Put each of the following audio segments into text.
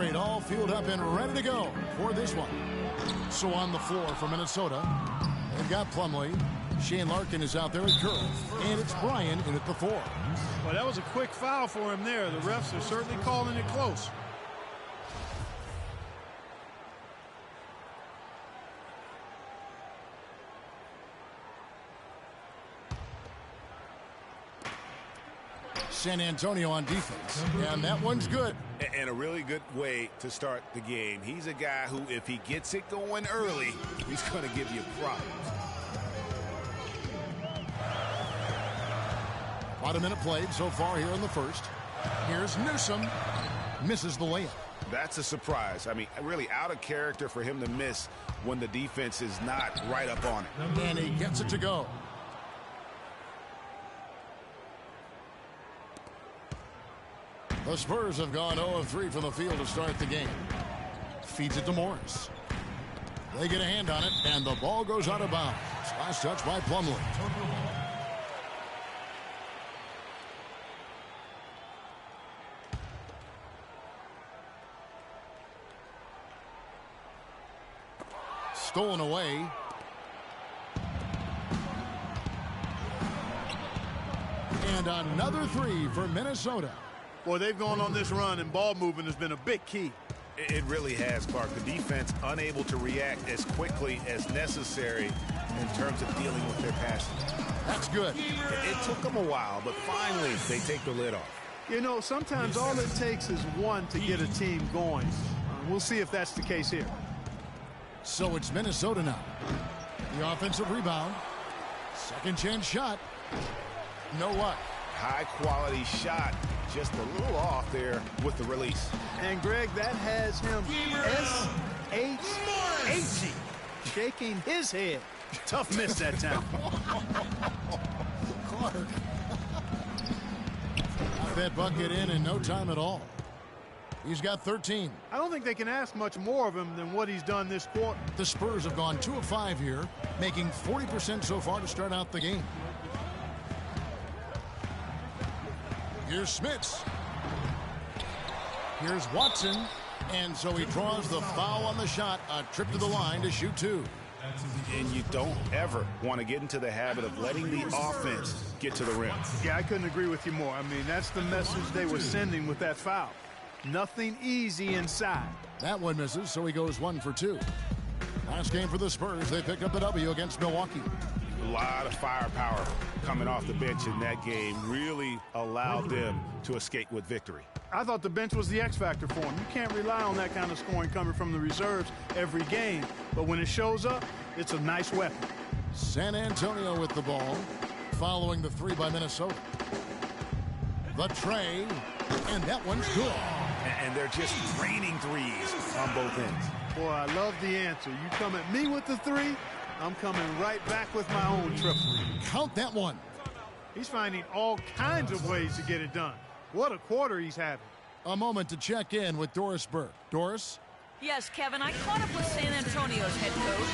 straight, all fueled up and ready to go for this one. So on the floor for Minnesota, they've got Plumlee. Shane Larkin is out there at curve. And it's Bryan in at the 4. Well, that was a quick foul for him there. The refs are certainly calling it close. San Antonio on defense. And that one's good. And a really good way to start the game. He's a guy who, if he gets it going early, he's going to give you problems. About a minute played so far here in the first. Here's Newsom. Misses the layup. That's a surprise. I mean, really out of character for him to miss when the defense is not right up on it. And he gets it to go. The Spurs have gone 0 of 3 from the field to start the game. Feeds it to Morris. They get a hand on it, and the ball goes out of bounds. Last touch by Plumlee. Stolen away. And another 3 for Minnesota. Boy, they've gone on this run, and ball movement has been a big key. It really has, Clark. The defense unable to react as quickly as necessary in terms of dealing with their passing. That's good. It took them a while, but finally they take the lid off. You know, sometimes all it takes is one to get a team going. We'll see if that's the case here. So it's Minnesota now. The offensive rebound. Second chance shot. No luck. High quality shot. Just a little off there with the release. And Greg, that has him S-H-A-G, shaking his head. Tough miss that time. Clark. Got that bucket in no time at all. He's got 13. I don't think they can ask much more of him than what he's done this quarter. The Spurs have gone 2 of 5 here, making 40% so far to start out the game. Here's Smits. Here's Watson. And so he draws the foul on the shot. A trip to the line to shoot 2. And you don't ever want to get into the habit of letting the offense get to the rim. Yeah, I couldn't agree with you more. I mean, that's the message they were sending with that foul. Nothing easy inside. That one misses, so he goes 1 for 2. Last game for the Spurs, they picked up a W against Milwaukee. A lot of firepower coming off the bench in that game really allowed them to escape with victory. I thought the bench was the X factor for him. You can't rely on that kind of scoring coming from the reserves every game. But when it shows up, it's a nice weapon. San Antonio with the ball, following the 3 by Minnesota. The tray, and that one's good. And they're just raining threes on both ends. Boy, I love the answer. You come at me with the 3, I'm coming right back with my own triple. Count that one. He's finding all kinds of ways to get it done. What a quarter he's having. A moment to check in with Doris Burke. Doris? Yes, Kevin, I caught up with San Antonio's head coach.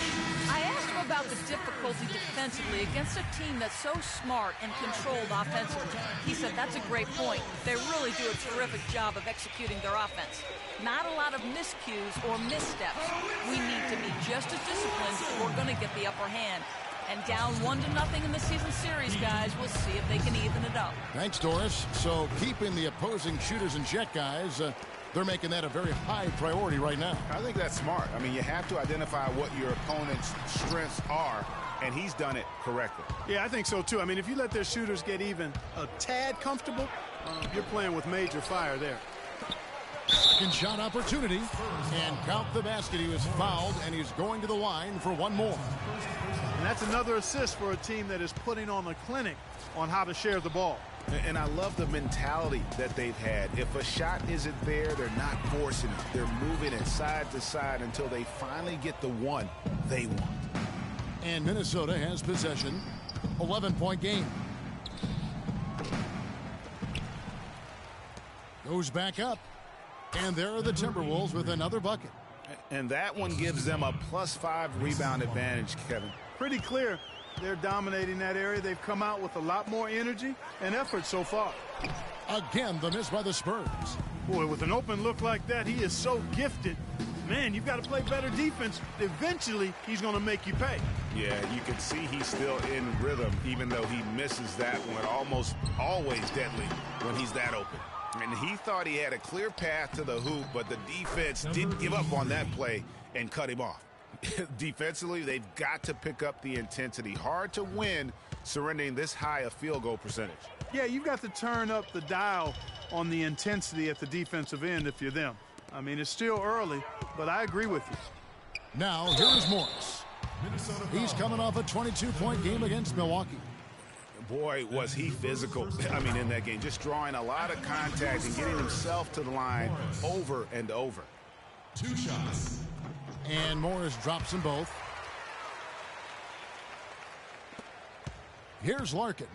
I asked him about the difficulty defensively against a team that's so smart and controlled offensively. He said that's a great point. They really do a terrific job of executing their offense. Not a lot of miscues or missteps. We need to be just as disciplined if we're going to get the upper hand. And down 1-0 in the season series, guys. We'll see if they can even it up. Thanks, Doris. So keeping the opposing shooters in check, guys, they're making that a very high priority right now. I think that's smart. I mean, you have to identify what your opponent's strengths are, and he's done it correctly. Yeah, I think so, too. I mean, if you let their shooters get even a tad comfortable, you're playing with major fire there. Second shot opportunity, and count the basket. He was fouled, and he's going to the line for one more. And that's another assist for a team that is putting on a clinic on how to share the ball. And I love the mentality that they've had. If a shot isn't there, they're not forcing it. They're moving it side to side until they finally get the one they want. And Minnesota has possession. 11-point game. Goes back up. And there are the Timberwolves with another bucket. And that one gives them a +5 rebound advantage, Kevin. Pretty clear. They're dominating that area. They've come out with a lot more energy and effort so far. Again, the miss by the Spurs. Boy, with an open look like that, he is so gifted. Man, you've got to play better defense. Eventually, he's going to make you pay. Yeah, you can see he's still in rhythm, even though he misses that one. Almost always deadly when he's that open. And he thought he had a clear path to the hoop, but the defense didn't give up on that play and cut him off. Defensively, they've got to pick up the intensity. Hard to win surrendering this high a field goal percentage. Yeah, you've got to turn up the dial on the intensity at the defensive end if you're them. I mean, it's still early, but I agree with you. Now, here's Morris. He's coming off a 22-point game against Milwaukee. Boy, was he physical. I mean, in that game, just drawing a lot of contact and getting himself to the line over and over. 2 shots. And Morris drops them both. Here's Larkin.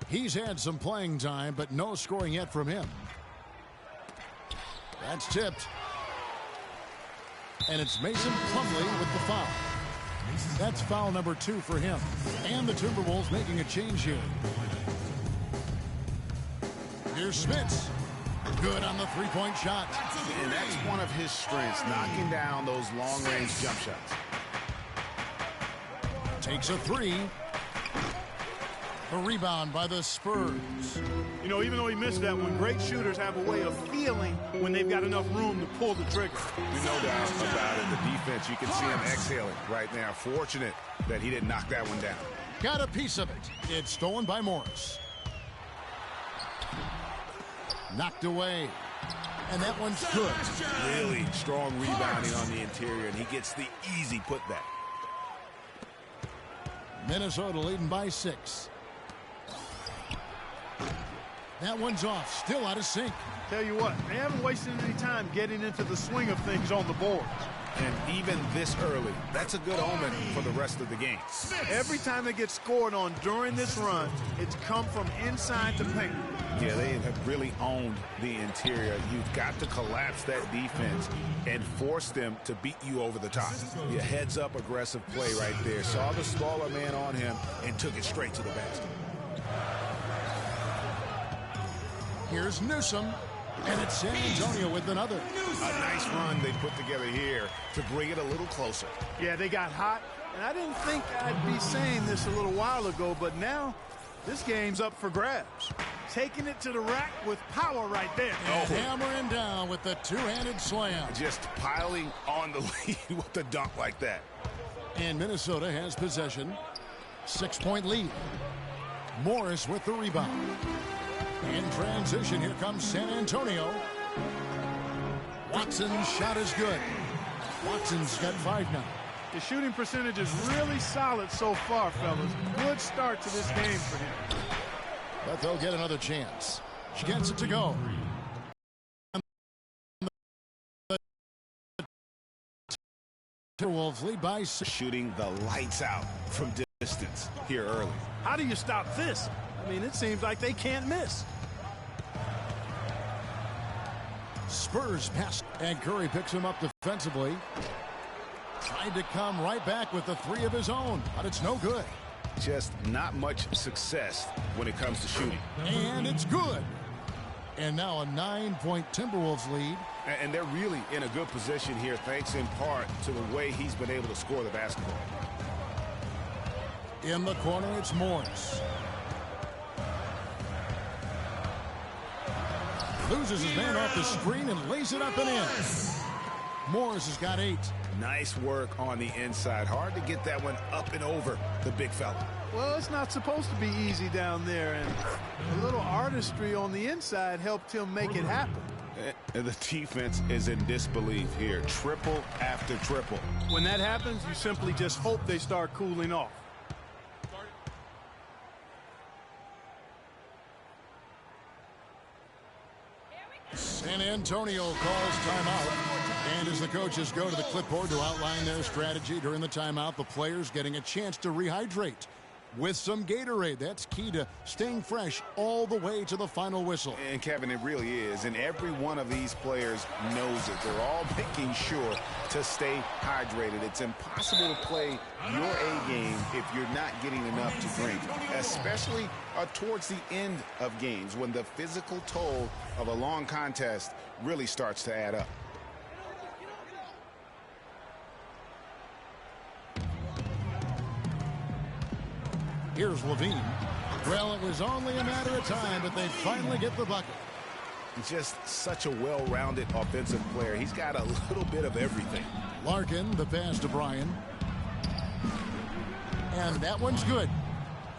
He's had some playing time, but no scoring yet from him. That's tipped. And it's Mason Plumlee with the foul. That's foul number 2 for him. And the Timberwolves making a change here. Here's Smits. Good on the 3-point shot. And that's one of his strengths, knocking down those long-range jump shots. Takes a 3. A rebound by the Spurs. You know, even though he missed that one, great shooters have a way of feeling when they've got enough room to pull the trigger. No doubt about it. The defense, you can see him exhaling right now. Fortunate that he didn't knock that one down. Got a piece of it. It's stolen by Morris. Knocked away. And that one's good. Really strong rebounding on the interior, and he gets the easy putback. Minnesota leading by 6. That one's off. Still out of sync. Tell you what, they haven't wasted any time getting into the swing of things on the board. And even this early, that's a good omen for the rest of the game. Every time they get scored on during this run, it's come from inside the paint. Yeah, they have really owned the interior. You've got to collapse that defense and force them to beat you over the top. Your heads-up aggressive play right there. Saw the smaller man on him and took it straight to the basket. Here's Newsom, and it's San Antonio with another. A nice run they put together here to bring it a little closer. Yeah, they got hot, and I didn't think I'd be saying this a little while ago, but now this game's up for grabs. Taking it to the rack with power right there. And hammering down with the two-handed slam. Just piling on the lead with the dunk like that. And Minnesota has possession. 6-point lead. Morris with the rebound. In transition, here comes San Antonio. Watson's shot is good. Watson's got 5 now. The shooting percentage is really solid so far, fellas. Good start to this game for him. But they'll get another chance. She gets it to go. Timberwolves lead by 6. Shooting the lights out from distance here early. How do you stop this? I mean, it seems like they can't miss. Spurs pass, and Curry picks him up defensively. Tried to come right back with the 3 of his own, but it's no good. Just not much success when it comes to shooting. And it's good. And now a 9-point Timberwolves lead. And they're really in a good position here, thanks in part to the way he's been able to score the basketball. In the corner, it's Morris. Loses his man off the screen and lays it up and in. Morris has got 8. Nice work on the inside. Hard to get that one up and over the big fella. Well, it's not supposed to be easy down there, and a little artistry on the inside helped him make it happen. And the defense is in disbelief here. Triple after triple. When that happens, you simply just hope they start cooling off. San Antonio calls timeout. And as the coaches go to the clipboard to outline their strategy during the timeout, the players getting a chance to rehydrate. with some Gatorade. That's key to staying fresh all the way to the final whistle. And Kevin, it really is. And every one of these players knows it. They're all making sure to stay hydrated. It's impossible to play your A game if you're not getting enough to drink, especially towards the end of games when the physical toll of a long contest really starts to add up. Here's Levine. Well, it was only a matter of time, but they finally get the bucket. Just such a well-rounded offensive player. He's got a little bit of everything. Larkin, the pass to Bryan. And that one's good.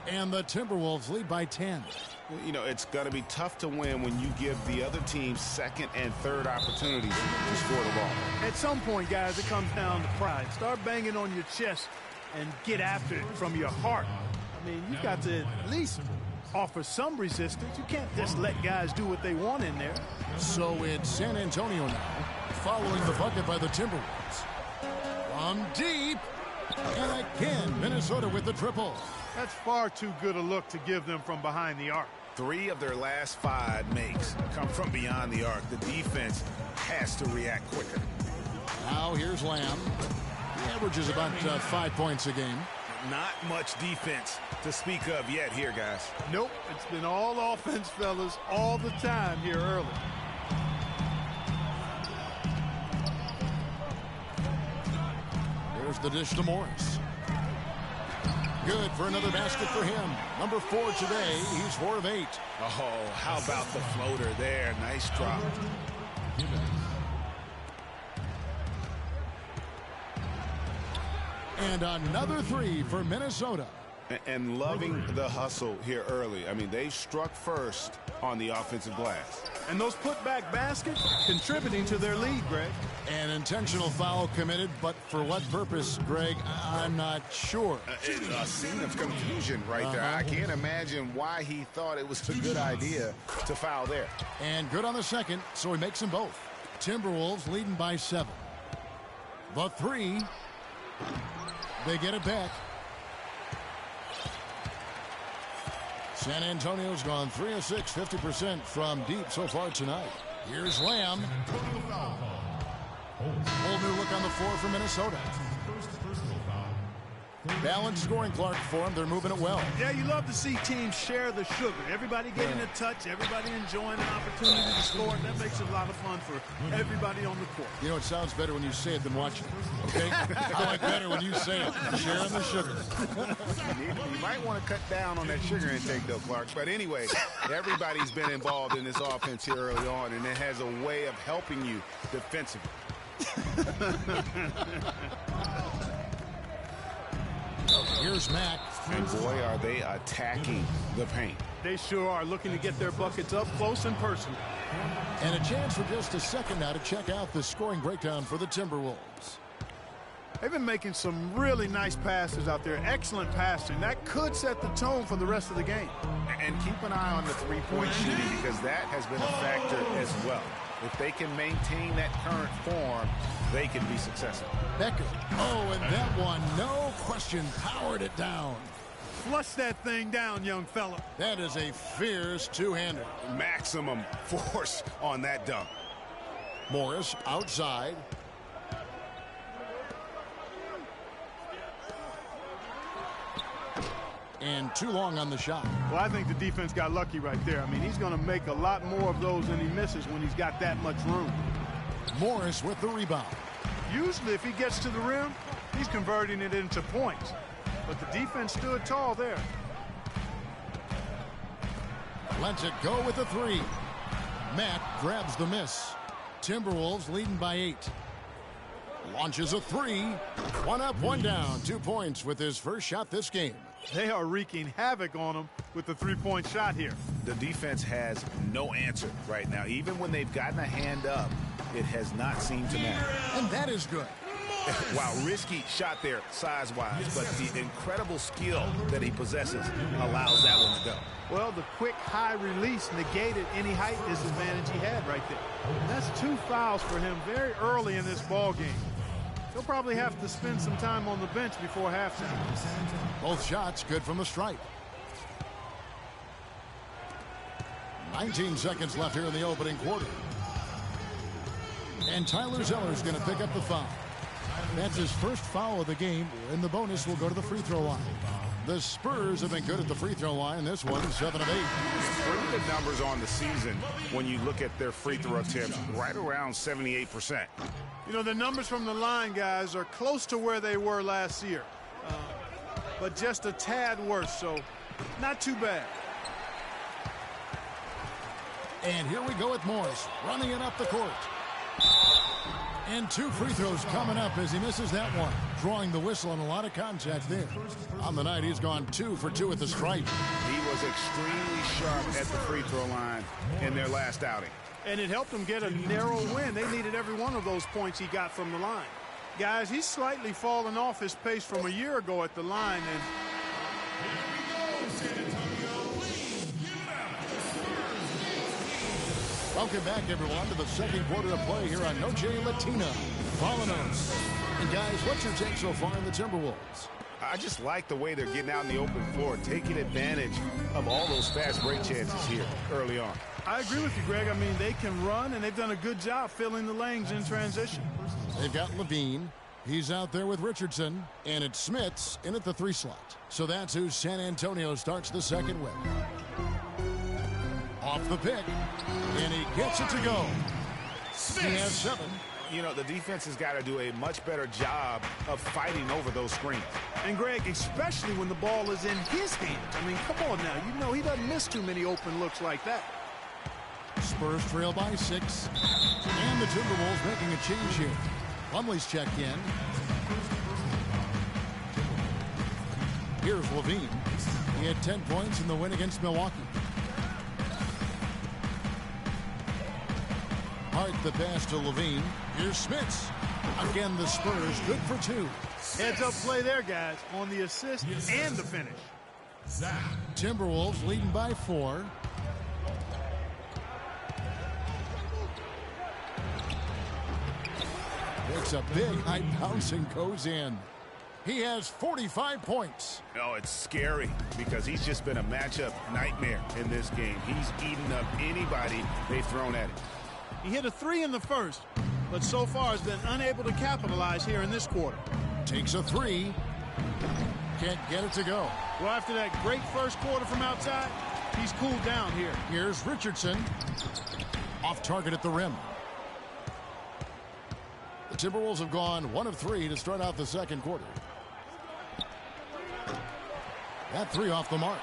And the Timberwolves lead by 10. Well, you know, it's going to be tough to win when you give the other team second and third opportunities to score the ball. At some point, guys, it comes down to pride. Start banging on your chest and get after it from your heart. I mean, you've got to at least offer some resistance. You can't just let guys do what they want in there. So it's San Antonio now, following the bucket by the Timberwolves. From deep, and again, Minnesota with the triple. That's far too good a look to give them from behind the arc. 3 of their last 5 makes come from beyond the arc. The defense has to react quicker. Now here's Lamb. He averages about 5 points a game. Not much defense to speak of yet here, guys. Nope, it's been all offense, fellas, all the time here early. Here's the dish to Morris. Good for another basket for him. Number 4 today. He's 4 of 8. Oh, how about the floater there? Nice drop. And another 3 for Minnesota. And loving the hustle here early. I mean, they struck first on the offensive glass. And those putback baskets contributing to their lead, Greg. An intentional foul committed, but for what purpose, Greg? I'm not sure. A scene of confusion right there. I can't imagine why he thought it was a good idea to foul there. And good on the second, so he makes them both. Timberwolves leading by 7. The 3. They get it back. San Antonio's gone 3 of 6, 50% from deep so far tonight. Here's Lamb. Whole new look on the floor for Minnesota. Balanced scoring, Clark, for them. They're moving it well. Yeah, you love to see teams share the sugar. Everybody getting a touch, everybody enjoying an opportunity to score. That makes it a lot of fun for everybody on the court. You know, it sounds better when you say it than watching it, okay? I like better when you say it. Sharing the sugar. You might want to cut down on that sugar intake, though, Clark. But anyway, everybody's been involved in this offense here early on, and it has a way of helping you defensively. Here's Mack. And boy, are they attacking the paint. They sure are, looking to get their buckets up close and personal. And a chance for just a second now to check out the scoring breakdown for the Timberwolves. They've been making some really nice passes out there. Excellent passing. That could set the tone for the rest of the game. And keep an eye on the three-point shooting, because that has been a factor as well. If they can maintain that current form, they can be successful. Becker. Oh, and that one, no question, powered it down. Flush that thing down, young fella. That is a fierce two-hander. Maximum force on that dunk. Morris outside. And too long on the shot. Well, I think the defense got lucky right there. I mean, he's going to make a lot more of those than he misses when he's got that much room. Morris with the rebound. Usually, if he gets to the rim, he's converting it into points. But the defense stood tall there. Lets it go with the 3. Matt grabs the miss. Timberwolves leading by 8. Launches a 3. 1 up, 1 down. 2 points with his first shot this game. They are wreaking havoc on him with the three-point shot here. The defense has no answer right now. Even when they've gotten a hand up, it has not seemed to matter. And that is good. Wow, risky shot there size-wise, but the incredible skill that he possesses allows that one to go. Well, the quick high release negated any height disadvantage he had right there. And that's 2 fouls for him very early in this ball game. He'll probably have to spend some time on the bench before halftime. Both shots good from the stripe. 19 seconds left here in the opening quarter. And Tyler Zeller's going to pick up the foul. That's his first foul of the game, and the bonus will go to the free throw line. The Spurs have been good at the free throw line. This one, 7 of 8. Pretty good numbers on the season when you look at their free throw attempts, right around 78%. You know, the numbers from the line, guys, are close to where they were last year. But just a tad worse, so not too bad. And here we go with Morris, running it up the court. And 2 free throws coming up as he misses that one. Drawing the whistle and a lot of contact there. On the night, he's gone 2 for 2 at the stripe. He was extremely sharp at the free throw line in their last outing. And it helped them get a narrow win. They needed every one of those points he got from the line. Guys, he's slightly fallen off his pace from a year ago at the line. And welcome back, everyone, to the second quarter of play here on Noche Latina. Following us. And, guys, what's your take so far in the Timberwolves? I just like the way they're getting out in the open floor, taking advantage of all those fast break chances here early on. I agree with you, Greg. I mean, they can run, and they've done a good job filling the lanes in transition. They've got Levine. He's out there with Richardson. And it's Smits in at the 3 slot. So that's who San Antonio starts the second with. Off the pick. And he gets it to go. He has 7. You know, the defense has got to do a much better job of fighting over those screens. And, Greg, especially when the ball is in his hands. I mean, come on now. You know he doesn't miss too many open looks like that. Spurs trail by 6. And the Timberwolves making a change here. Plumlee's checked in. Here's Levine. He had 10 points in the win against Milwaukee. Hart the pass to Levine. Here's Smits. Again, the Spurs good for 2. Heads up play there, guys, on the assist and the finish. Timberwolves leading by 4. Makes a big high bounce and goes in. He has 45 points. Oh, it's scary because he's just been a matchup nightmare in this game. He's eaten up anybody they've thrown at him. He hit a 3 in the first, but so far has been unable to capitalize here in this quarter. Takes a 3. Can't get it to go. Well, after that great first quarter from outside, he's cooled down here. Here's Richardson. Off target at the rim. The Timberwolves have gone 1 of 3 to start out the second quarter. That 3 off the mark.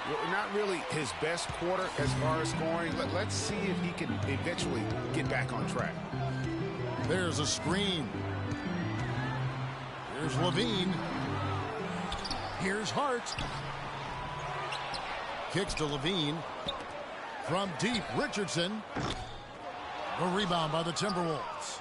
Well, not really his best quarter as far as scoring. Let's see if he can eventually get back on track. There's a screen. Here's Levine. Here's Hart. Kicks to Levine. From deep, Richardson. A rebound by the Timberwolves.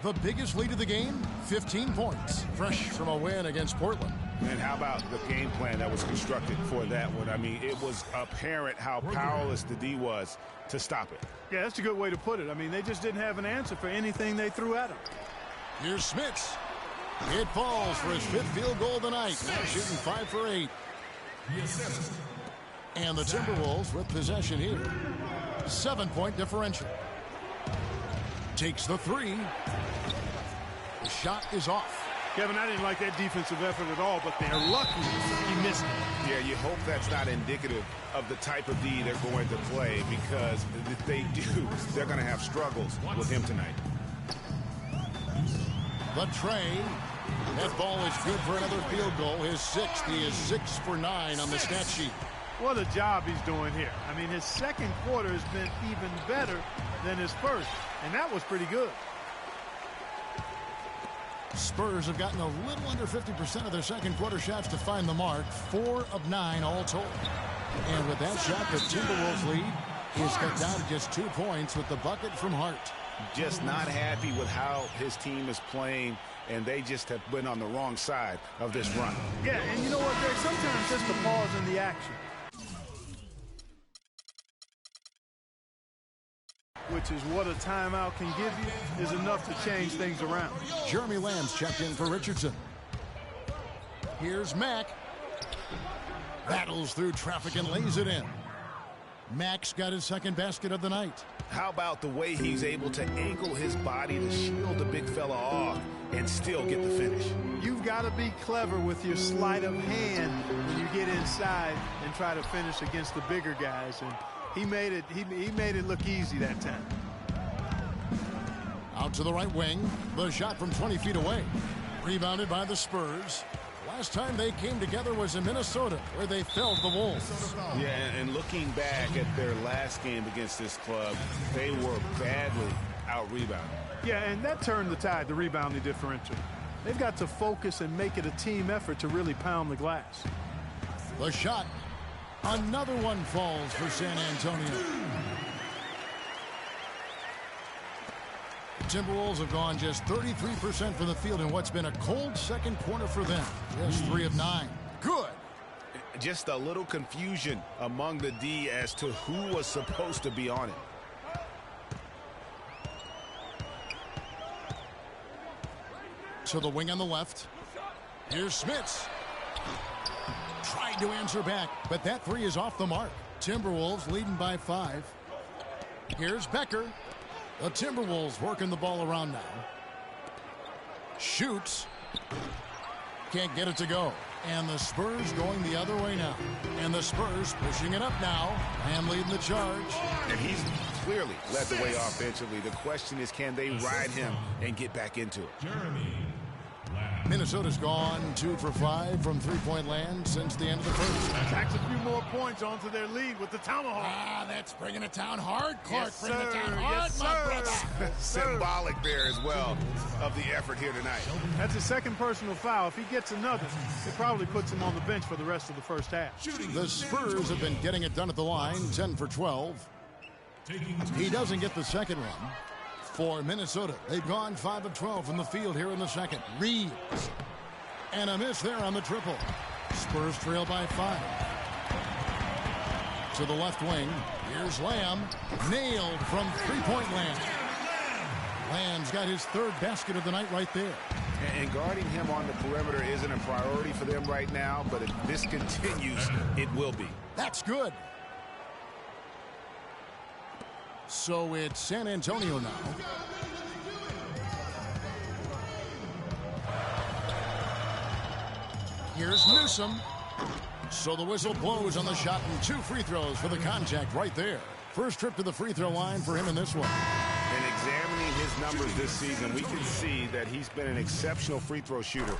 The biggest lead of the game, 15 points. Fresh from a win against Portland. And how about the game plan that was constructed for that one? I mean, it was apparent how powerless the D was to stop it. Yeah, that's a good way to put it. I mean, they just didn't have an answer for anything they threw at him. Here's Smits. It falls for his 5th field goal of the night. Now shooting 5 for 8. And the Timberwolves with possession here. 7-point differential. Takes the 3. The shot is off. Kevin, I didn't like that defensive effort at all, but they're lucky he missed it. Yeah, you hope that's not indicative of the type of D they're going to play, because if they do, they're going to have struggles with him tonight. The Trey. That ball is good for another field goal. His 6th. He is 6 for 9 on the stat sheet. What a job he's doing here. I mean, his second quarter has been even better than his first, and that was pretty good. Spurs have gotten a little under 50% of their second quarter shots to find the mark. 4 of 9 all told. And with that shot, the Timberwolves lead is cut down to just 2 points with the bucket from Hart. Just not happy with how his team is playing, and they just have been on the wrong side of this run. Yeah, and you know what, Greg? Sometimes just a pause in the action. which is what a timeout can give you, is enough to change things around. Jeremy Lamb's checked in for Richardson. Here's Mack. Battles through traffic and lays it in. Mack's got his second basket of the night. How about the way he's able to angle his body to shield the big fella off and still get the finish? You've got to be clever with your sleight of hand when you get inside and try to finish against the bigger guys. And he made it look easy that time. Out to the right wing. The shot from 20 feet away. Rebounded by the Spurs. Last time they came together was in Minnesota, where they felled the Wolves. Yeah, and looking back at their last game against this club, they were badly out-rebounded. Yeah, and that turned the tide, the rebounding differential. They've got to focus and make it a team effort to really pound the glass. The shot. Another one falls for San Antonio. Timberwolves have gone just 33% from the field in what's been a cold second quarter for them. Just 3 of 9. Good. Just a little confusion among the D as to who was supposed to be on it. To the wing on the left. Here's Smits. Tried to answer back, but that three is off the mark. Timberwolves leading by 5. Here's Becker. The Timberwolves working the ball around now. Shoots. Can't get it to go. And the Spurs going the other way now. And the Spurs pushing it up now. And leading the charge. And he's clearly led the way offensively. The question is, can they ride him and get back into it? Minnesota's gone 2 for 5 from three-point land since the end of the first. Tacks a few more points onto their lead with the tomahawk. Ah, that's bringing it down hard, Clark. Yes, bringing it down sir. hard, Yes, my sir. brother. Symbolic there as well of the effort here tonight. That's his second personal foul. If he gets another, it probably puts him on the bench for the rest of the first half. The Spurs have been getting it done at the line, 10 for 12. He doesn't get the second one. For Minnesota, they've gone 5 of 12 from the field here in the second. Reeves. And a miss there on the triple. Spurs trail by 5. To the left wing. Here's Lamb. Nailed from three-point land. Lamb's got his third basket of the night right there. And guarding him on the perimeter isn't a priority for them right now, but if this continues, it will be. That's good. So it's San Antonio now. Here's Newsom. So the whistle blows on the shot and 2 free throws for the contact right there. First trip to the free throw line for him in this one. And examining his numbers this season, we can see that he's been an exceptional free throw shooter,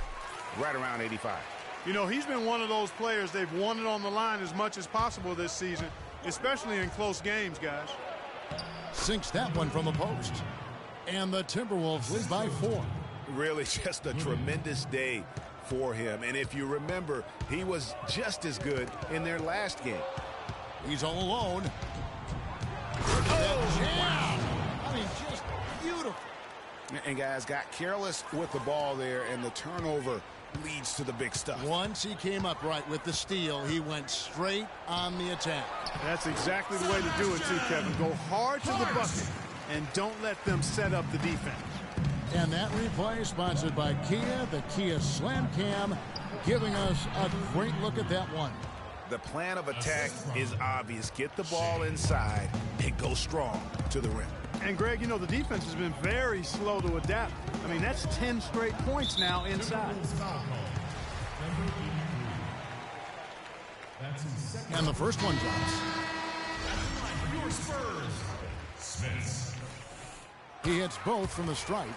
right around 85. You know, he's been one of those players they've wanted on the line as much as possible this season, especially in close games, guys. Sinks that one from the post. And the Timberwolves lead by 4. Really just a tremendous day for him. And if you remember, he was just as good in their last game. He's all alone. Look at that jam. I mean, just beautiful. And guys got careless with the ball there, and the turnover leads to the big stuff. Once he came up right with the steal, he went straight on the attack. That's exactly the way to do it, too, Kevin. Go hard to the bucket and don't let them set up the defense. And that replay sponsored by Kia, the Kia Slam Cam, giving us a great look at that one. The plan of attack is obvious. Get the ball inside and go strong to the rim. And, Greg, you know, the defense has been very slow to adapt. I mean, that's 10 straight points now inside. And the first one drops. Your Spurs, Smits. He hits both from the stripe.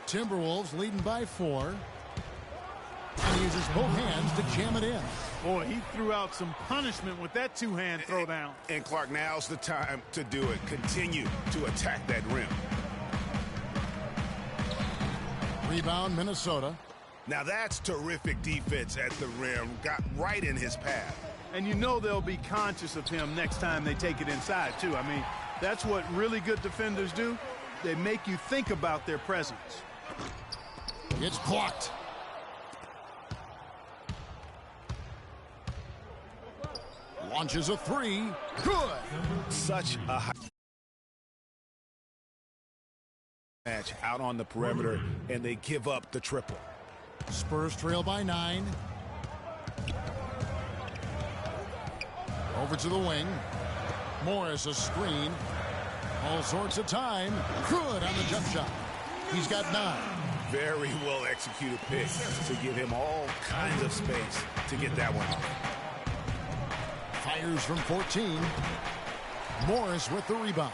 Timberwolves leading by 4. And he uses both hands to jam it in. Boy, he threw out some punishment with that two-hand throwdown. And Clark, now's the time to do it. Continue to attack that rim. Rebound, Minnesota. Now that's terrific defense at the rim. Got right in his path. And you know they'll be conscious of him next time they take it inside, too. I mean, that's what really good defenders do. They make you think about their presence. It's blocked. Launches a three. Good. Such a high match out on the perimeter, and they give up the triple. Spurs trail by 9. Over to the wing. Morris a screen. All sorts of time. Good on the jump shot. He's got 9. Very well executed pick to give him all kinds of space to get that one off. Fires from 14. Morris with the rebound.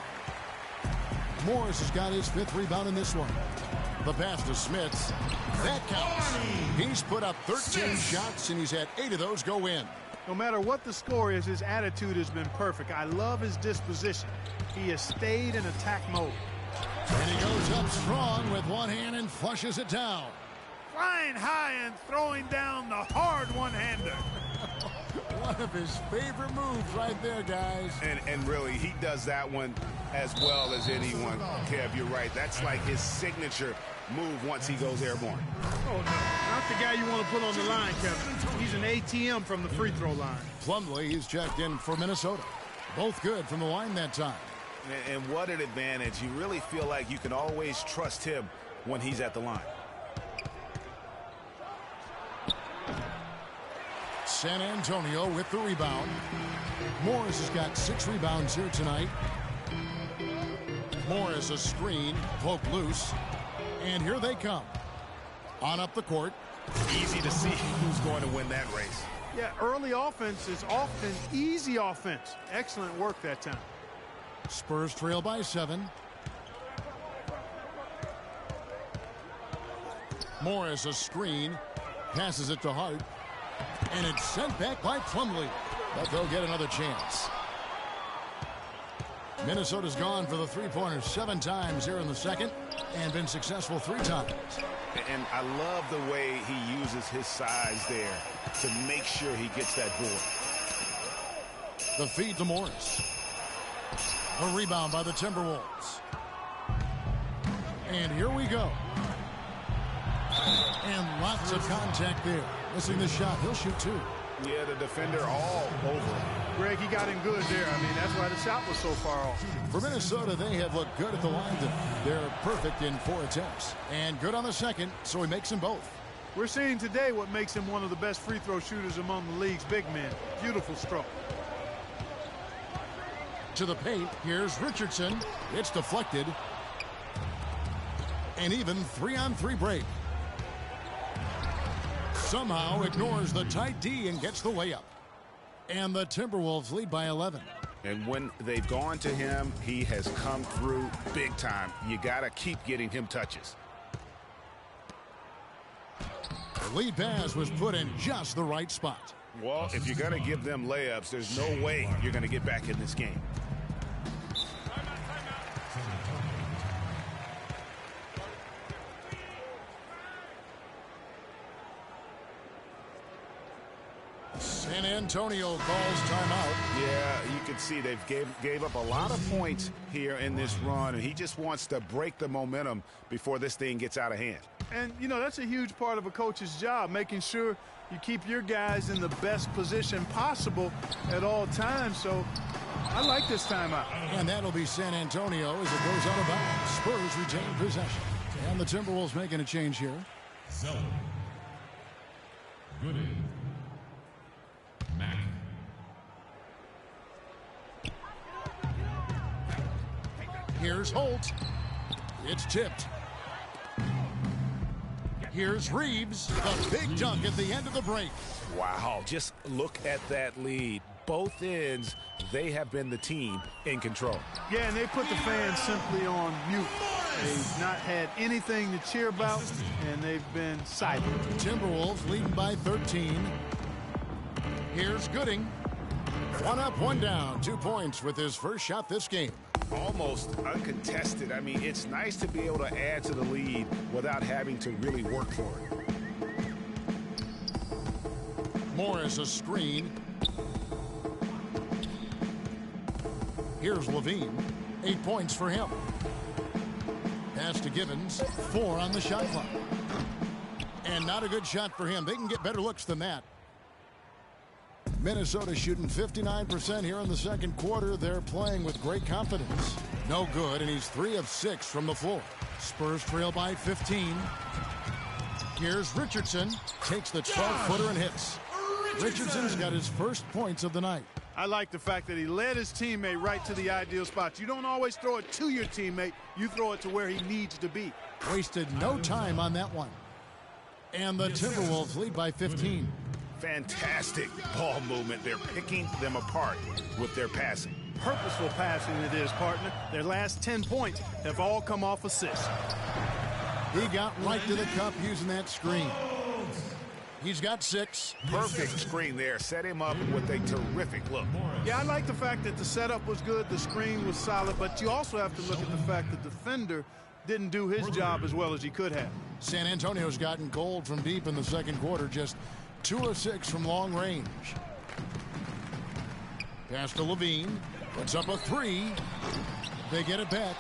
Morris has got his 5th rebound in this one. The pass to Smits. That counts. He's put up 13 shots, and he's had 8 of those go in. No matter what the score is, his attitude has been perfect. I love his disposition. He has stayed in attack mode. And he goes up strong with one hand and flushes it down. Flying high and throwing down the hard one-hander. One of his favorite moves right there, guys. And really, he does that one as well as anyone. Kev, you're right. That's like his signature move once he goes airborne. Oh, no. Not the guy you want to put on the line, Kevin. He's an ATM from the free throw line. Plumlee, he's checked in for Minnesota. Both good from the line that time. And what an advantage. You really feel like you can always trust him when he's at the line. San Antonio with the rebound. Morris has got 6 rebounds here tonight. Morris a screen, poke loose. And here they come. On up the court. Easy to see who's going to win that race. Yeah, early offense is often easy offense. Excellent work that time. Spurs trail by 7. Morris a screen. Passes it to Hart. And it's sent back by Plumlee. But they'll get another chance. Minnesota's gone for the three-pointers 7 times here in the second and been successful 3 times. And I love the way he uses his size there to make sure he gets that board. The feed to Morris. A rebound by the Timberwolves. And here we go. And lots of contact there. Missing the shot. He'll shoot 2. Yeah, the defender all over. Greg, he got him good there. I mean, that's why the shot was so far off. For Minnesota, they have looked good at the line. They're perfect in 4 attempts. And good on the second, so he makes them both. We're seeing today what makes him one of the best free throw shooters among the league's big men. Beautiful stroke. To the paint, here's Richardson. It's deflected. An even 3-on-3 break. Somehow ignores the tight D and gets the layup. And the Timberwolves lead by 11. And when they've gone to him, he has come through big time. You got to keep getting him touches. The lead pass was put in just the right spot. Well, if you're going to give them layups, there's no way you're going to get back in this game. San Antonio calls timeout. Yeah, you can see they've gave up a lot of points here in this run, and he just wants to break the momentum before this thing gets out of hand. And, you know, that's a huge part of a coach's job, making sure you keep your guys in the best position possible at all times. So I like this timeout. And that'll be San Antonio as it goes out of bounds. Spurs retain possession. And the Timberwolves making a change here. Zeller. Gooden. Mack. Here's Holt. It's tipped. Here's Reeves. The big dunk at the end of the break. Wow, just look at that lead. Both ends, they have been the team in control. Yeah, and they put the fans simply on mute. They've not had anything to cheer about, and they've been silent. Timberwolves leading by 13. Here's Gooding. 1 up, 1 down. 2 points with his first shot this game. Almost uncontested. I mean, it's nice to be able to add to the lead without having to really work for it. Morris a screen. Here's Levine. 8 points for him. Pass to Givens. 4 on the shot clock. And not a good shot for him. They can get better looks than that. Minnesota shooting 59% here in the second quarter. They're playing with great confidence. No good, and he's 3 of 6 from the floor. Spurs trail by 15. Here's Richardson. Takes the 12-footer and hits. Richardson's got his first points of the night. I like the fact that he led his teammate right to the ideal spot. You don't always throw it to your teammate. You throw it to where he needs to be. Wasted no time on that one. And the Timberwolves lead by 15. Fantastic ball movement. They're picking them apart with their passing. Purposeful passing it is, partner. Their last 10 points have all come off assists. He got right to the cup using that screen. He's got 6. Perfect screen there. Set him up with a terrific look. Yeah, I like the fact that the setup was good, the screen was solid, but you also have to look at the fact that the defender didn't do his job as well as he could have. San Antonio's gotten gold from deep in the second quarter, just 2 of 6 from long range. Pass to Levine. Puts up a 3. They get it back.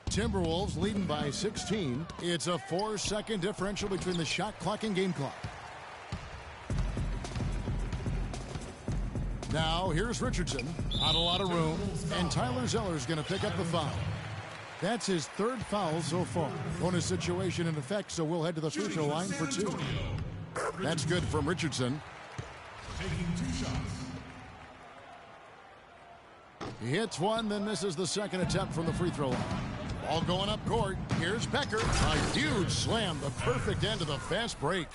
Timberwolves leading by 16. It's a 4-second differential between the shot clock and game clock. Now here's Richardson. Not a lot of room. And Tyler Zeller's going to pick up the foul. That's his 3rd foul so far. Bonus situation in effect, so we'll head to the free throw line for 2. That's good from Richardson. Taking 2 shots. He hits one, then misses the second attempt from the free throw line. Ball going up court. Here's Becker. A huge slam, the perfect end of the fast break.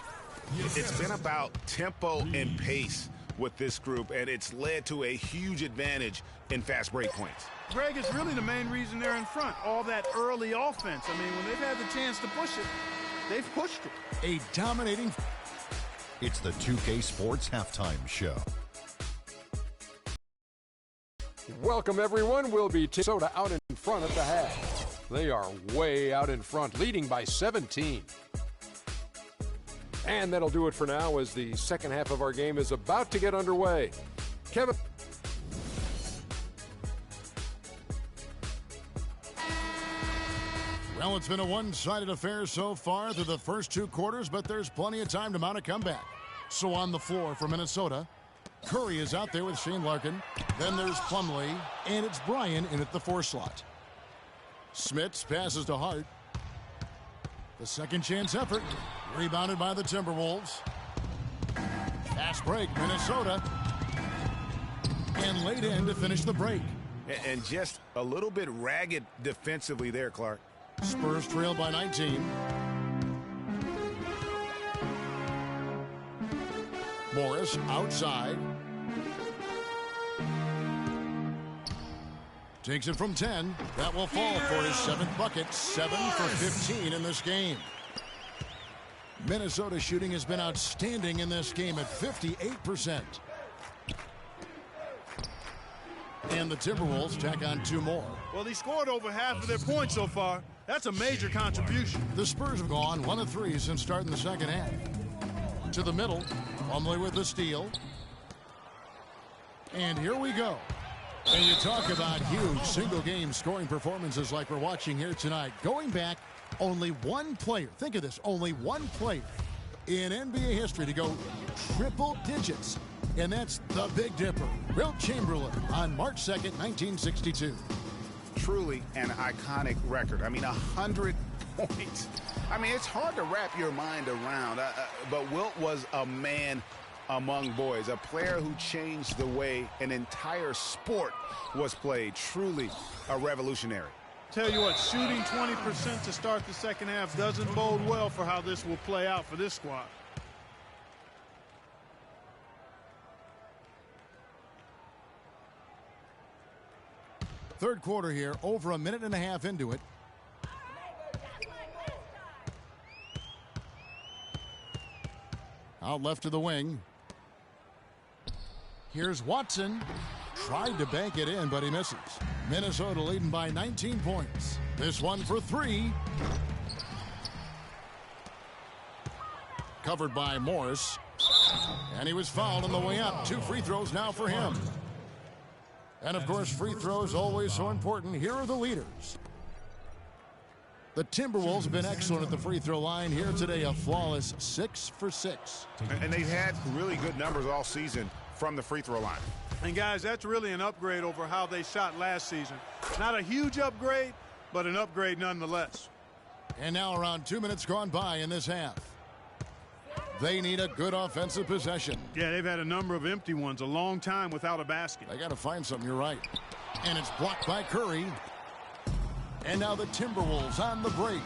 It's been about tempo and pace with this group, and it's led to a huge advantage in fast break points. Greg, it's really the main reason they're in front. All that early offense. I mean, when they've had the chance to push it, they've pushed it. A dominating. It's the 2K Sports Halftime Show. Welcome, everyone. We'll be Minnesota out in front at the half. They are way out in front, leading by 17. And that'll do it for now as the second half of our game is about to get underway. Kevin. Well, it's been a one-sided affair so far through the first 2 quarters, but there's plenty of time to mount a comeback. So on the floor for Minnesota, Curry is out there with Shane Larkin. Then there's Plumlee, and it's Bryan in at the 4 slot. Smits passes to Hart. The second chance effort, rebounded by the Timberwolves. Fast break, Minnesota. And laid in to finish the break. And just a little bit ragged defensively there, Clark. Spurs trail by 19. Morris outside. Takes it from 10. That will fall for his 7th bucket. 7 for 15 in this game. Minnesota shooting has been outstanding in this game at 58%. And the Timberwolves tack on 2 more. Well, he scored over half of their points so far. That's a major contribution. The Spurs have gone 1 of 3 since starting the second half. To the middle. Plumlee with the steal. And here we go. And you talk about huge single-game scoring performances like we're watching here tonight. Going back, only one player, think of this, only one player in NBA history to go triple digits. And that's the Big Dipper, Wilt Chamberlain, on March 2nd, 1962. Truly an iconic record. I mean, 100 points. I mean, it's hard to wrap your mind around, but Wilt was a man among boys, a player who changed the way an entire sport was played. Truly a revolutionary. Tell you what, shooting 20% to start the second half doesn't bode well for how this will play out for this squad. Third quarter here, over a minute and a half into it. Out left to the wing. Here's Watson. Tried to bank it in, but he misses. Minnesota leading by 19 points. This one for 3. Covered by Morris. And he was fouled on the way up. 2 free throws now for him. And, of course, free throws always so important. Here are the leaders. The Timberwolves have been excellent at the free throw line here today, a flawless 6 for 6. And they've had really good numbers all season from the free throw line. And guys, that's really an upgrade over how they shot last season. Not a huge upgrade, but an upgrade nonetheless. And now around 2 minutes gone by in this half. They need a good offensive possession. Yeah, they've had a number of empty ones, a long time without a basket. They got to find something, you're right. And it's blocked by Curry. And now the Timberwolves on the break.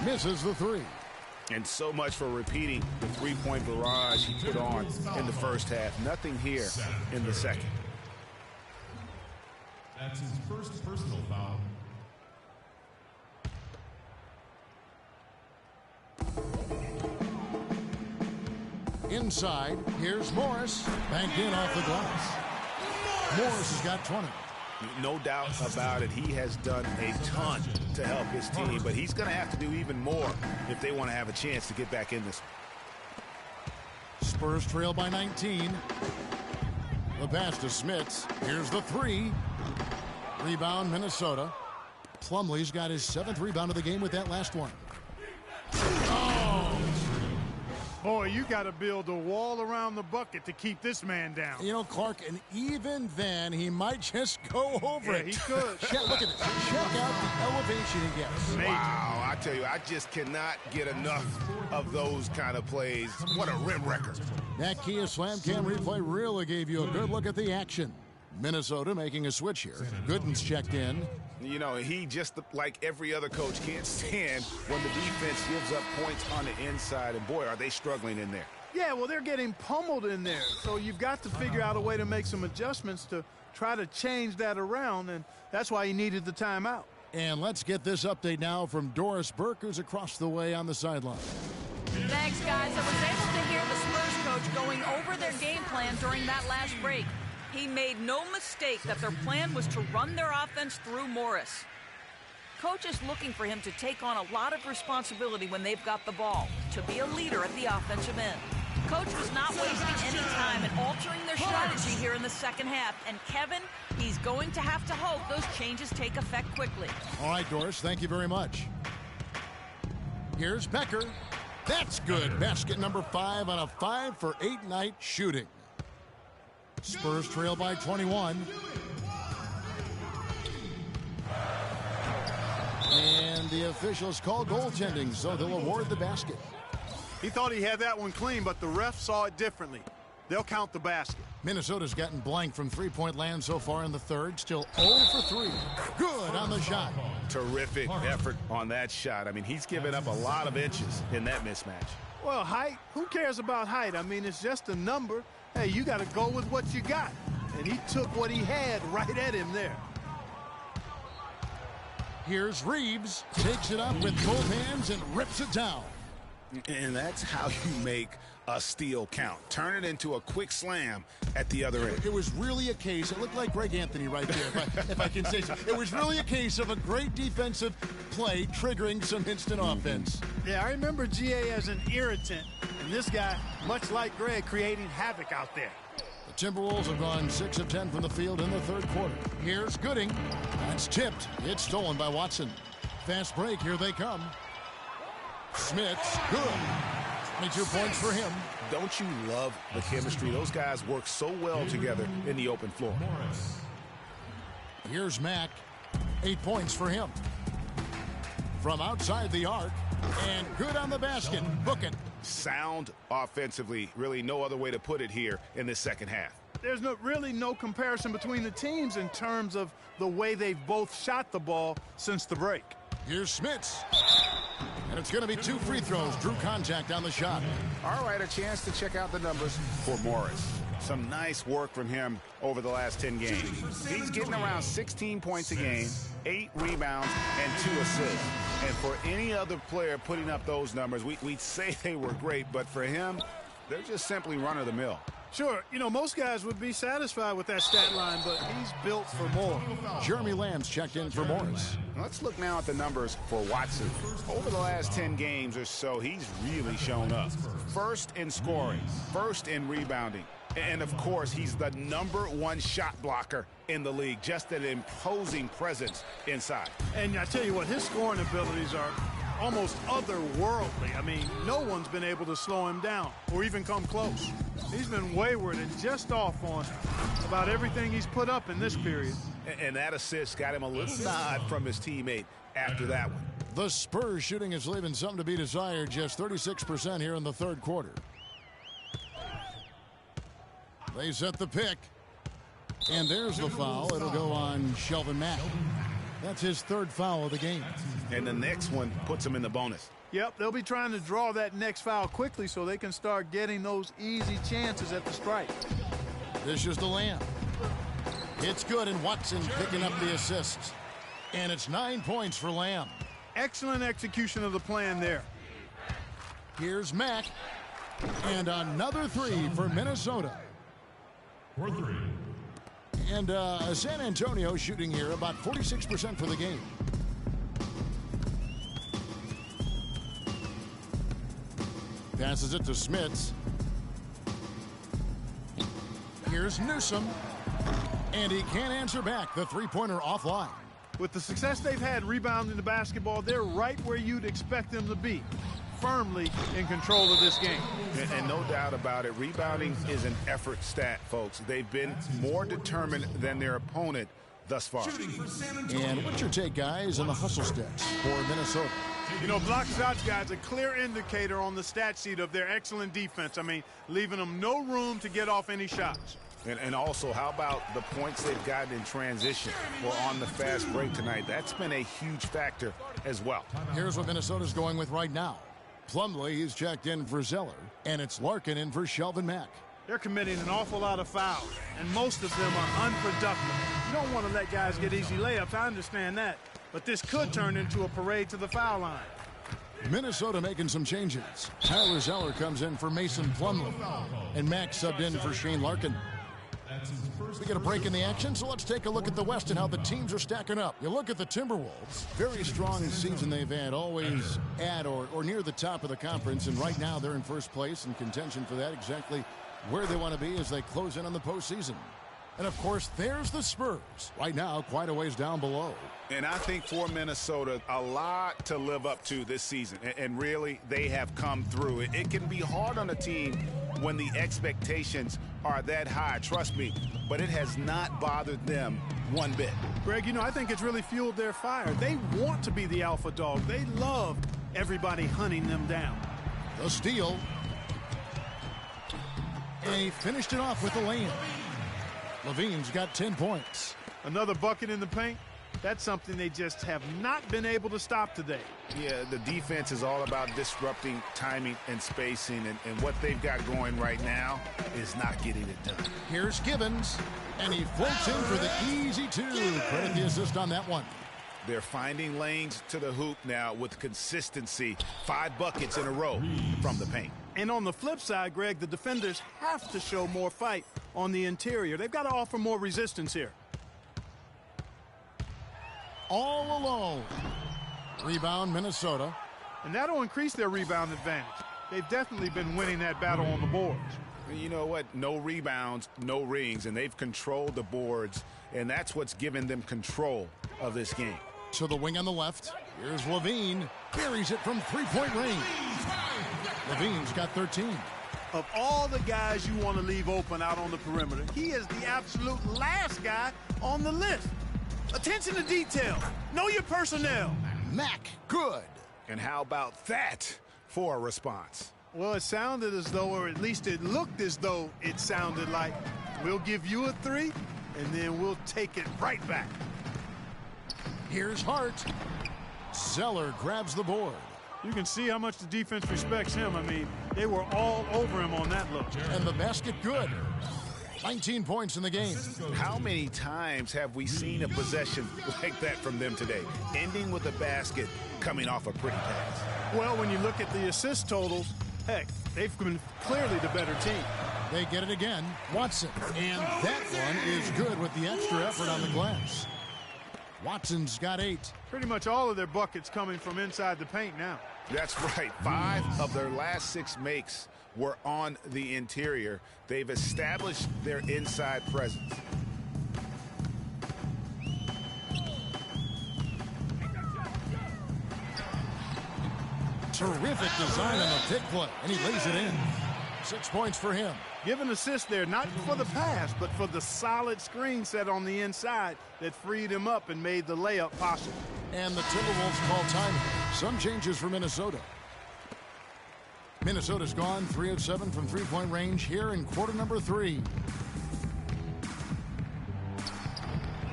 Misses the three. And so much for repeating the three-point barrage he put on in the first half. Nothing here in the second. That's his first personal foul. Inside, here's Morris. Banked in off the glass. Morris has got 20. No doubt about it. He has done a ton to help his team, but he's going to have to do even more if they want to have a chance to get back in this. Spurs trail by 19. The pass to Smits. Here's the three. Rebound, Minnesota. Plumlee's got his 7th rebound of the game with that last one. Boy, you got to build a wall around the bucket to keep this man down. You know, Clark, and even then, he might just go over it. He could. Look at this. Check out the elevation he gets. Wow, I tell you, I just cannot get enough of those kind of plays. What a rim wrecker. That Kia Slam Cam replay really gave you a good look at the action. Minnesota making a switch here. Gooden's checked in. You know, he just, like every other coach, can't stand when the defense gives up points on the inside. And, boy, are they struggling in there. Yeah, well, they're getting pummeled in there. So you've got to figure out a way to make some adjustments to try to change that around, and that's why he needed the timeout. And let's get this update now from Doris Burke, who's across the way on the sideline. Thanks, guys. I was able to hear the Spurs coach going over their game plan during that last break. He made no mistake that their plan was to run their offense through Morris. Coach is looking for him to take on a lot of responsibility when they've got the ball, to be a leader at the offensive end. Coach was not wasting any time in altering their strategy here in the second half. And Kevin, he's going to have to hope those changes take effect quickly. All right, Doris, thank you very much. Here's Becker. That's good. Basket number 5 on a 5 for 8 night shooting. Spurs trail by 21. And the officials call goaltending, so they'll award the basket. He thought he had that one clean, but the ref saw it differently. They'll count the basket. Minnesota's gotten blank from three-point land so far in the third. Still 0 for 3. Good on the shot. Terrific effort on that shot. I mean, he's given up a lot of inches in that mismatch. Well, height, who cares about height? I mean, it's just a number. Hey, you got to go with what you got. And he took what he had right at him there. Here's Reeves. Takes it up with both hands and rips it down. And that's how you make a steal count. Turn it into a quick slam at the other end. It was really a case, it looked like Greg Anthony right there, if I can say so. It was really a case of a great defensive play triggering some instant offense. Yeah, I remember GA as an irritant, and this guy, much like Greg, creating havoc out there. The Timberwolves have gone 6 of 10 from the field in the third quarter. Here's Gooding. That's tipped. It's stolen by Watson. Fast break, here they come. Smits, good. 22 points for him. Don't you love the chemistry? Those guys work so well together in the open floor. Here's Mack. 8 points for him. From outside the arc, and good on the basket. Book it. Sound offensively. Really no other way to put it here in the second half. There's really no comparison between the teams in terms of the way they've both shot the ball since the break. Here's Smits. And it's going to be 2 free throws. Drew contact on the shot. All right, a chance to check out the numbers for Morris. Some nice work from him over the last 10 games. He's getting around 16 points a game, 8 rebounds, and 2 assists. And for any other player putting up those numbers, we'd say they were great, but for him, they're just simply run-of-the-mill. Sure, you know, most guys would be satisfied with that stat line, but he's built for more. Jeremy Lamb's checked in for Morris. Let's look now at the numbers for Watson. Over the last 10 games or so, he's really shown up. First in scoring, first in rebounding, And, of course, he's the #1 shot blocker in the league. Just an imposing presence inside. And I tell you what, his scoring abilities are almost otherworldly. I mean, no one's been able to slow him down or even come close. He's been wayward and just off on about everything he's put up in this period. And that assist got him a little nod from his teammate after that one. The Spurs shooting is leaving something to be desired, just 36% here in the third quarter. They set the pick. And there's the foul. It'll go on Shelvin Mack. That's his third foul of the game. And the next one puts him in the bonus. Yep, they'll be trying to draw that next foul quickly so they can start getting those easy chances at the strike. This is the Lamb. It's good, and Watson picking up the assist. And it's 9 points for Lamb. Excellent execution of the plan there. Here's Mack. And another three for Minnesota. For three. And San Antonio shooting here about 46% for the game. Passes it to Smits. Here's Newsom. And he can't answer back. The three-pointer offline. With the success they've had rebounding the basketball, they're right where you'd expect them to be. Firmly in control of this game. And no doubt about it, rebounding is an effort stat, folks. They've been more determined than their opponent thus far. And what's your take, guys, on the hustle stats for Minnesota? You know, block shots, guys, a clear indicator on the stat sheet of their excellent defense. I mean, leaving them no room to get off any shots. And also, how about the points they've gotten in transition or on the fast break tonight? That's been a huge factor as well. Here's what Minnesota's going with right now. Plumlee, he's checked in for Zeller, and it's Larkin in for Shelvin Mack. They're committing an awful lot of fouls, and most of them are unproductive. You don't want to let guys get easy layups, I understand that. But this could turn into a parade to the foul line. Minnesota making some changes. Tyler Zeller comes in for Mason Plumlee, and Mack subbed in for Shane Larkin. We get a break in the action, so let's take a look at the West and how the teams are stacking up. You look at the Timberwolves, very strong season they've had, always at or near the top of the conference, and right now they're in first place in contention for that, exactly where they want to be as they close in on the postseason. And, of course, there's the Spurs, right now quite a ways down below. And I think for Minnesota, a lot to live up to this season. And really, they have come through. It can be hard on a team when the expectations are that high, trust me. But it has not bothered them one bit. Greg, you know, I think it's really fueled their fire. They want to be the alpha dog. They love everybody hunting them down. The steal. And he finished it off with the lane. Levine's got 10 points. Another bucket in the paint. That's something they just have not been able to stop today. Yeah, the defense is all about disrupting timing and spacing, and what they've got going right now is not getting it done. Here's Gibbons, and he floats in for the easy two. Credit the assist on that one. They're finding lanes to the hoop now with consistency. 5 buckets in a row from the paint. And on the flip side, Greg, the defenders have to show more fight on the interior. They've got to offer more resistance here. All alone. Rebound, Minnesota. And that'll increase their rebound advantage. They've definitely been winning that battle on the boards. You know what? No rebounds, no rings, and they've controlled the boards, and that's what's given them control of this game. To the wing on the left. Here's Levine. Buries it from three-point range. Levine's got 13. Of all the guys you want to leave open out on the perimeter, he is the absolute last guy on the list. Attention to detail. Know your personnel. Mack, good. And how about that for a response? Well, it sounded as though, or at least it looked as though it sounded like, we'll give you a 3, and then we'll take it right back. Here's Hart. Zeller grabs the board. You can see how much the defense respects him. I mean, they were all over him on that look. And the basket good. 19 points in the game. How many times have we seen a possession like that from them today? Ending with a basket, coming off a pretty pass. Well, when you look at the assist totals, heck, they've been clearly the better team. They get it again. Watson. And that one is good with the extra effort on the glass. Watson's got 8. Pretty much all of their buckets coming from inside the paint now. That's right. 5 of their last 6 makes were on the interior. They've established their inside presence. Terrific design on the pick play, and he lays it in. 6 points for him. Give an assist there, not for the pass, but for the solid screen set on the inside that freed him up and made the layup possible. And the Timberwolves call time. Some changes for Minnesota. Minnesota's gone 3 of 7 from three-point range here in quarter number 3.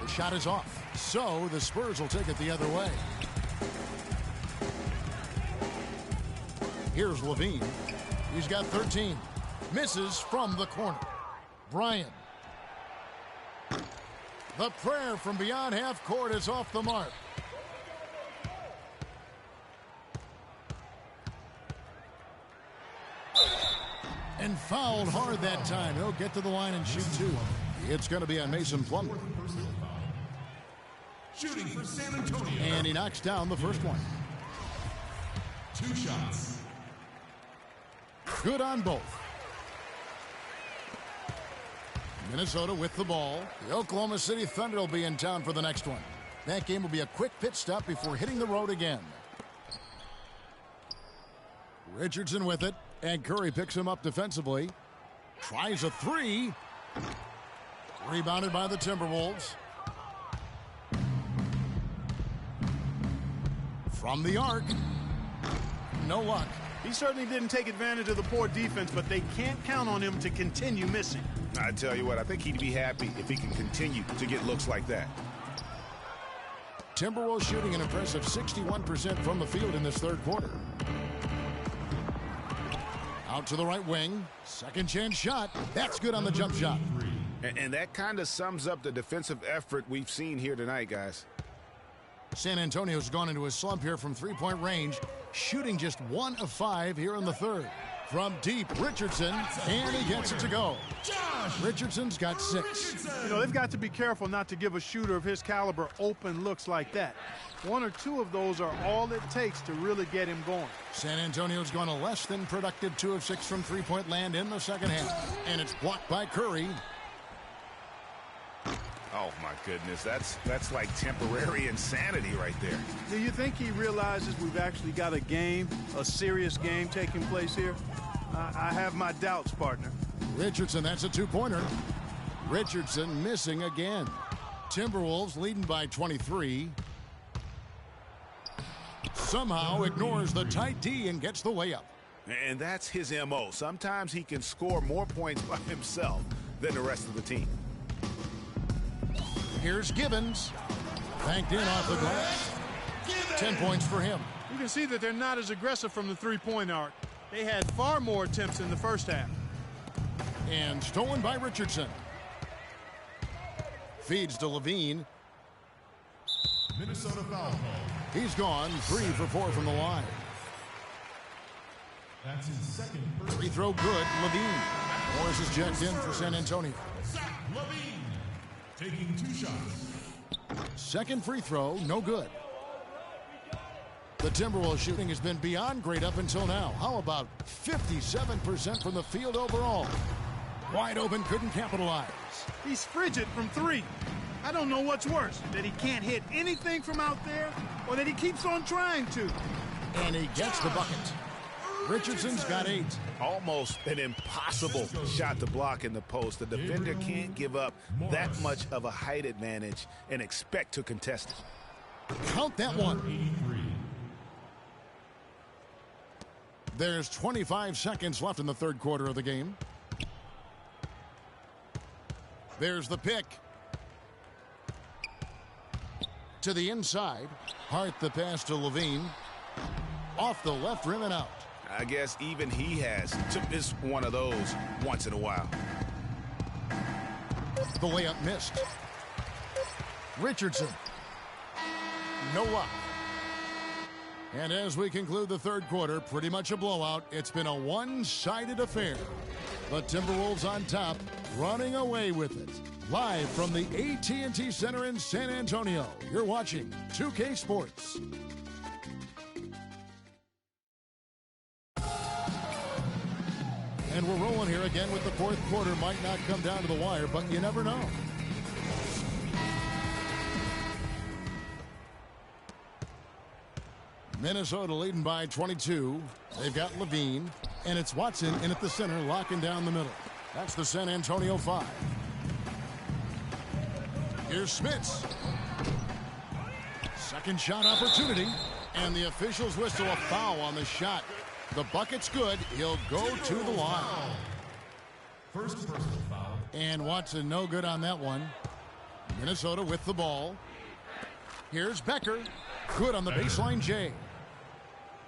The shot is off, so the Spurs will take it the other way. Here's Levine. He's got 13. Misses from the corner. Bryant. The prayer from beyond half court is off the mark. And fouled hard that time. He'll get to the line and shoot 2. It's going to be on Mason Plumlee. Shooting for San Antonio. And he knocks down the first one. 2 shots. Good on both. Minnesota with the ball. The Oklahoma City Thunder will be in town for the next one. That game will be a quick pit stop before hitting the road again. Richardson with it, and Curry picks him up defensively. Tries a 3. Rebounded by the Timberwolves. From the arc. No luck. He certainly didn't take advantage of the poor defense, but they can't count on him to continue missing. I tell you what, I think he'd be happy if he can continue to get looks like that. Timberwolves shooting an impressive 61% from the field in this third quarter. Out to the right wing. Second chance shot. That's good on the jump shot. And that kind of sums up the defensive effort we've seen here tonight, guys. San Antonio's gone into a slump here from three-point range, shooting just 1 of 5 here in the third. From deep, Richardson, and he gets it to go. Richardson's got 6. You know, they've got to be careful not to give a shooter of his caliber open looks like that. 1 or 2 of those are all it takes to really get him going. San Antonio's gone a less than productive 2 of 6 from three-point land in the second half. And it's blocked by Curry. Oh, my goodness. That's like temporary insanity right there. Do you think he realizes we've actually got a game, a serious game taking place here? I have my doubts, partner. Richardson, that's a 2-pointer. Richardson missing again. Timberwolves leading by 23. Somehow ignores the tight D and gets the layup. And that's his M.O. Sometimes he can score more points by himself than the rest of the team. Here's Gibbons. Banked in off the glass. 10 points for him. You can see that they're not as aggressive from the three-point arc. They had far more attempts in the first half. And stolen by Richardson. Feeds to Levine. Minnesota foul call. He's gone 3 for 4 from the line. That's his second. Free throw good. Levine. Morris is checked in for San Antonio. Zach Levine taking 2 shots. Second free throw, no good. The Timberwolves shooting has been beyond great up until now. How about 57% from the field overall? Wide open, couldn't capitalize. He's frigid from 3. I don't know what's worse, that he can't hit anything from out there or that he keeps on trying to. And he gets the bucket. Richardson's got 8. Almost an impossible shot to block in the post. The defender can't give up that much of a height advantage and expect to contest it. Count that one. There's 25 seconds left in the third quarter of the game. There's the pick. To the inside. Hart the pass to Levine. Off the left rim and out. I guess even he has to miss one of those once in a while. The layup missed. Richardson. No luck. And as we conclude the third quarter, pretty much a blowout. It's been a one-sided affair. The Timberwolves on top, running away with it. Live from the AT&T Center in San Antonio, you're watching 2K Sports. And we're rolling here again with the fourth quarter. Might not come down to the wire, but you never know. Minnesota leading by 22. They've got Levine, and it's Watson in at the center, locking down the middle. That's the San Antonio 5. Here's Smits. Second shot opportunity, and the officials whistle a foul on the shot. The bucket's good. He'll go to the line. First personal foul. And Watson no good on that one. Minnesota with the ball. Here's Becker. Good on the baseline, Jay.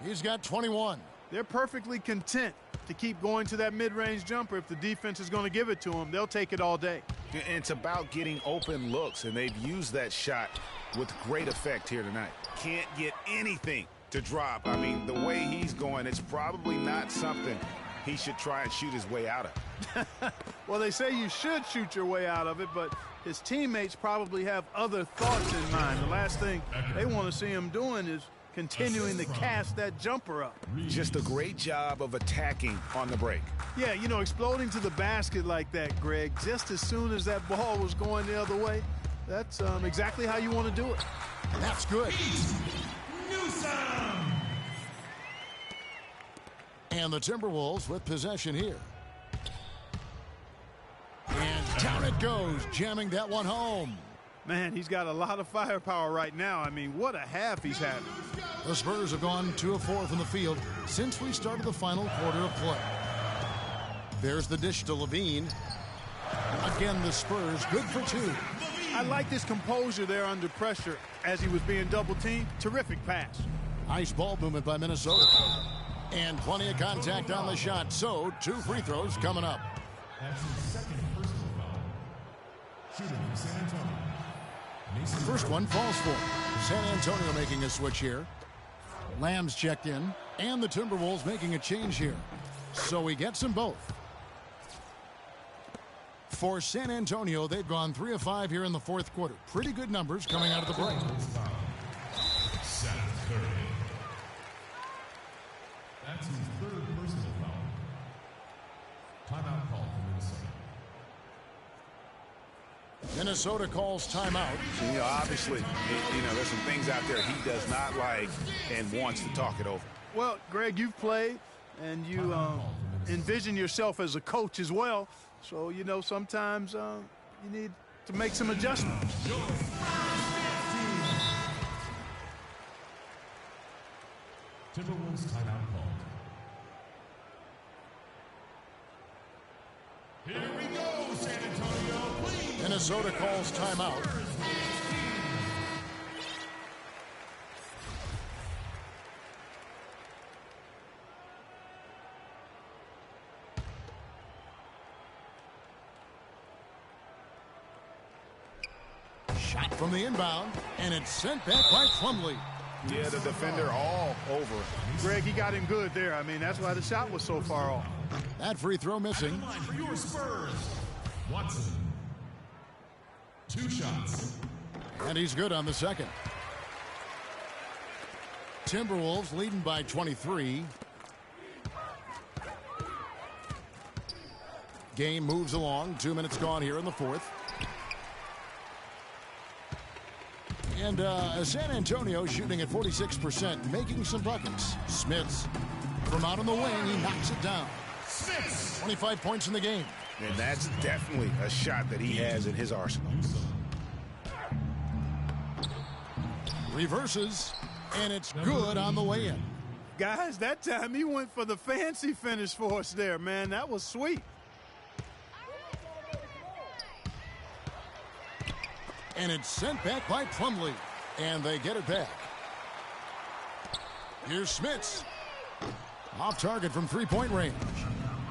He's got 21. They're perfectly content to keep going to that mid-range jumper. If the defense is going to give it to them, they'll take it all day. And it's about getting open looks, and they've used that shot with great effect here tonight. Can't get anything to drop. I mean, the way he's going, it's probably not something he should try and shoot his way out of. Well, they say you should shoot your way out of it, but his teammates probably have other thoughts in mind. The last thing they want to see him doing is continuing to cast that jumper up. Just a great job of attacking on the break. Yeah, you know, exploding to the basket like that, Greg, just as soon as that ball was going the other way, that's exactly how you want to do it. That's good. Newsome! And the Timberwolves with possession here. And down it goes, jamming that one home. Man, he's got a lot of firepower right now. I mean, what a half he's having. The Spurs have gone 2 of 4 from the field since we started the final quarter of play. There's the dish to Levine. Again, the Spurs good for 2. I like his composure there under pressure as he was being double-teamed. Terrific pass. Nice ball movement by Minnesota. And plenty of contact on the shot. So 2 free throws coming up. That's his second personal foul. Shooting from San Antonio. Mason First one falls for San Antonio making a switch here. Lamb's checked in. And the Timberwolves making a change here. So he gets them both. For San Antonio, they've gone 3 of 5 here in the fourth quarter. Pretty good numbers coming out of the break. Seth Curry. That's his third personal foul. Timeout call for Minnesota. Minnesota calls timeout. You know, obviously, there's some things out there he does not like and wants to talk it over. Well, Greg, you've played, and you envision yourself as a coach as well. So, you know, sometimes you need to make some adjustments. Timberwolves timeout called. Here we go, San Antonio, please. Minnesota calls timeout. Shot from the inbound, and it's sent back by Plumlee. Yeah, the defender all over him. Greg, he got him good there. I mean, that's why the shot was so far off. That free throw missing. Line for your Spurs. Watson. 2 shots. And he's good on the second. Timberwolves leading by 23. Game moves along. 2 minutes gone here in the fourth. And San Antonio shooting at 46%, making some buckets. Smits from out on the wing, he knocks it down. 25 points in the game. And that's definitely a shot that he has in his arsenal. Reverses, and it's good on the way in. Guys, that time he went for the fancy finish for us there, man. That was sweet. And it's sent back by Plumlee. And they get it back. Here's Smits. Off target from three-point range.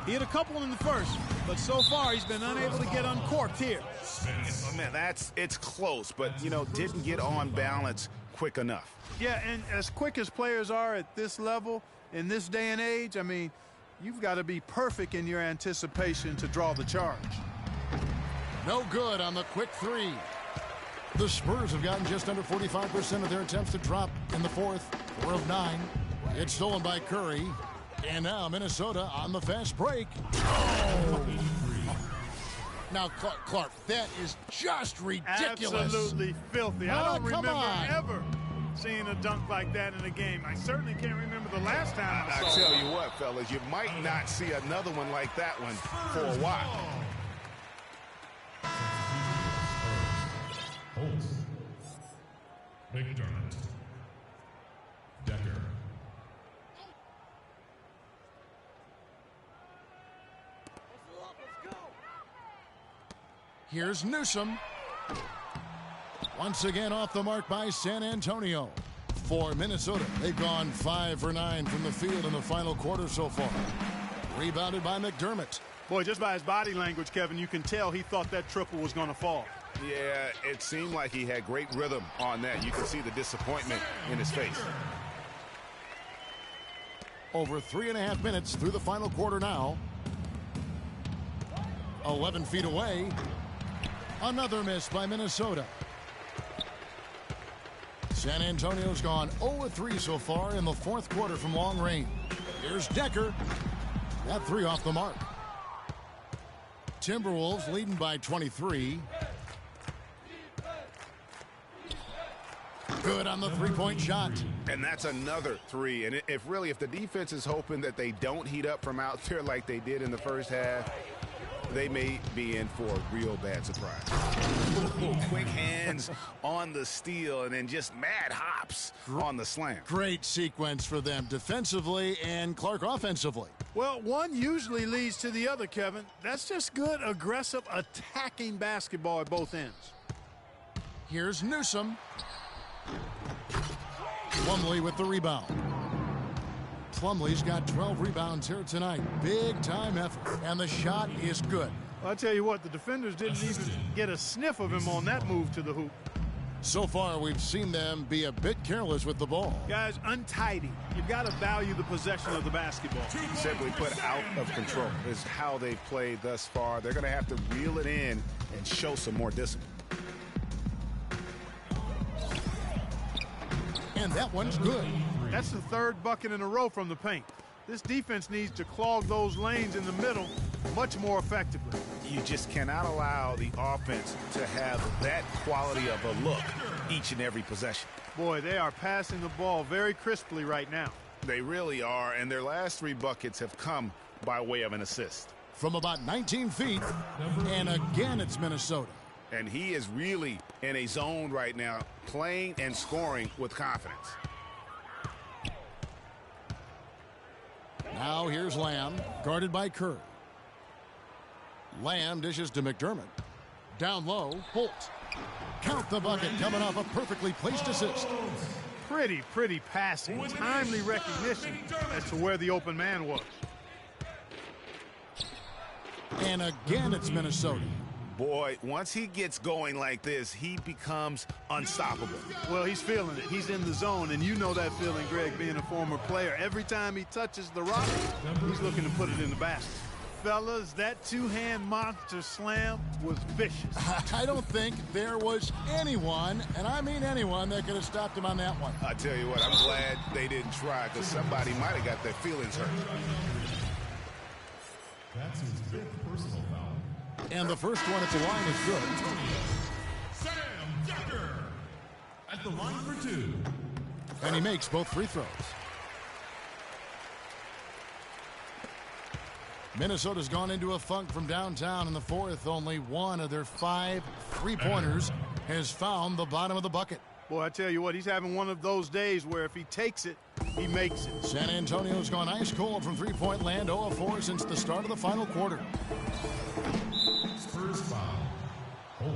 He had a couple in the first, but so far he's been unable to get uncorked here. Oh, man, it's close, but, didn't get on balance quick enough. Yeah, and as quick as players are at this level, in this day and age, I mean, you've got to be perfect in your anticipation to draw the charge. No good on the quick three. The Spurs have gotten just under 45% of their attempts to drop in the fourth. 4 of 9. It's stolen by Curry. And now Minnesota on the fast break. Now, Clark, that is just ridiculous. Absolutely filthy. Oh, I don't come remember on. ever seeing a dunk like that in a game. I certainly can't remember the last time I I saw tell it. you what, fellas, you might not see another one like that one for a while. Holt. McDermott. Decker. Here's Newsom. Once again off the mark by San Antonio. For Minnesota, they've gone 5 for 9 from the field in the final quarter so far. Rebounded by McDermott. Boy, just by his body language, Kevin, you can tell he thought that triple was going to fall. Yeah, it seemed like he had great rhythm on that. You can see the disappointment in his face. Over 3.5 minutes through the final quarter now. 11 feet away. Another miss by Minnesota. San Antonio's gone 0-3 so far in the fourth quarter from long range. Here's Decker. That three off the mark. Timberwolves leading by 23. Good on the three-point shot. And that's another three. And if the defense is hoping that they don't heat up from out there like they did in the first half, they may be in for a real bad surprise. Ooh, quick hands on the steal and then just mad hops on the slam. Great sequence for them defensively and Clark offensively. Well, one usually leads to the other, Kevin. That's just good, aggressive, attacking basketball at both ends. Here's Newsom. Plumlee with the rebound. Plumlee's got 12 rebounds here tonight. Big time effort. And the shot is good. Well, I'll tell you what, the defenders didn't even get a sniff of him on that move to the hoop. So far, we've seen them be a bit careless with the ball. Guys, untidy. You've got to value the possession of the basketball. Simply put, out of control is how they've played thus far. They're going to have to reel it in and show some more discipline. And that one's good. That's the third bucket in a row from the paint. This defense needs to clog those lanes in the middle much more effectively. You just cannot allow the offense to have that quality of a look each and every possession. Boy, they are passing the ball very crisply right now. They really are, and their last three buckets have come by way of an assist. From about 19 feet, and again it's Minnesota. And he is really in a zone right now, playing and scoring with confidence. Now here's Lamb, guarded by Kerr. Lamb dishes to McDermott. Down low, Holt. Count the bucket coming off a perfectly placed assist. Pretty passing. Timely recognition as to where the open man was. And again it's Minnesota. Boy, once he gets going like this, he becomes unstoppable. Well, he's feeling it. He's in the zone, and you know that feeling, Greg, being a former player. Every time he touches the rock, he's looking to put it in the basket. Fellas, that two-hand monster slam was vicious. I don't think there was anyone, and I mean anyone, that could have stopped him on that one. I tell you what, I'm glad they didn't try, because somebody might have got their feelings hurt. That's his fifth personal foul. And the first one at the line is good. Sam Decker at the line for two. And he makes both free throws. Minnesota's gone into a funk from downtown in the fourth. Only one of their 5 three-pointers has found the bottom of the bucket. Boy, I tell you what, he's having one of those days where if he takes it, he makes it. San Antonio's gone ice cold from three-point land, 0-4 since the start of the final quarter. Spurs foul. Holt.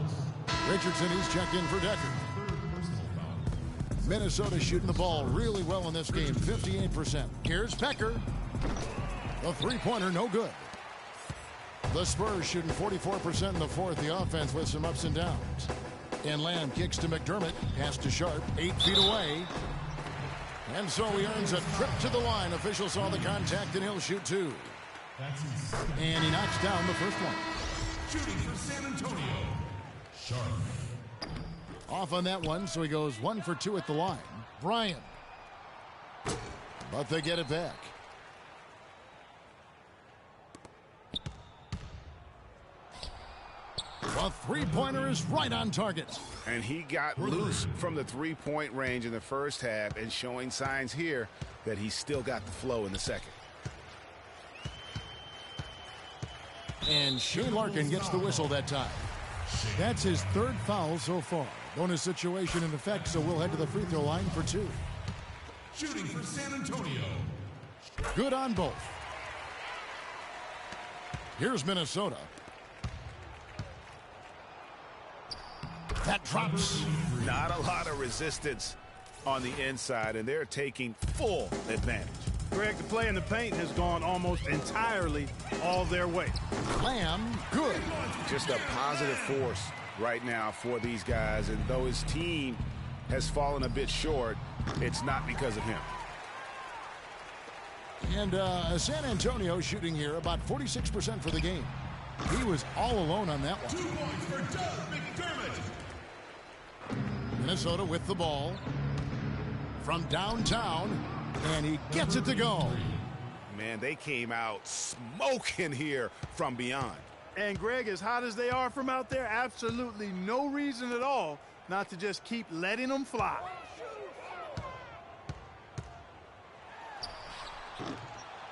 Richardson is checked in for Decker. Third personal foul. Minnesota shooting the ball really well in this game, 58%. Here's Becker. The three-pointer, no good. The Spurs shooting 44% in the fourth. The offense with some ups and downs. And Lamb kicks to McDermott. Pass to Sharp, 8 feet away. And so he earns a trip to the line. Officials saw the contact, and he'll shoot 2. That's his second. And he knocks down the first one. Shooting for San Antonio. Sharp. Off on that one, so he goes 1 for 2 at the line. Bryant. But they get it back. The three-pointer is right on target. And he got loose from the three-point range in the first half and showing signs here that he's still got the flow in the second. And Shane Larkin gets the whistle that time. That's his third foul so far. Bonus situation in effect, so we'll head to the free throw line for 2. Shooting for San Antonio. Good on both. Here's Minnesota. That drops. Not a lot of resistance on the inside, and they're taking full advantage. Greg, the play in the paint has gone almost entirely all their way. Lamb, good. Just a positive force right now for these guys, and though his team has fallen a bit short, it's not because of him. And San Antonio shooting here about 46% for the game. He was all alone on that one. 2 points for Doug McDermott. Minnesota with the ball from downtown, and he gets it to go. Man, they came out smoking here from beyond. And Greg, as hot as they are from out there, absolutely no reason at all not to just keep letting them fly.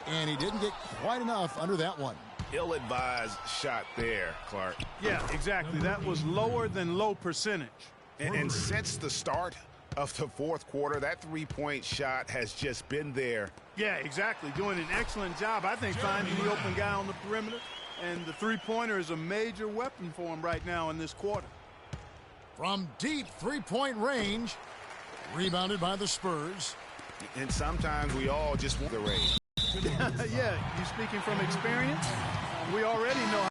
And he didn't get quite enough under that one. Ill-advised shot there, Clark. Yeah, exactly. That was lower than low percentage. And since the start of the fourth quarter, that three-point shot has just been there. Yeah, exactly. Doing an excellent job, I think, finding the open guy on the perimeter. And the three-pointer is a major weapon for him right now in this quarter. From deep three-point range, rebounded by the Spurs. And sometimes we all just want the rain. Yeah, you speaking from experience? We already know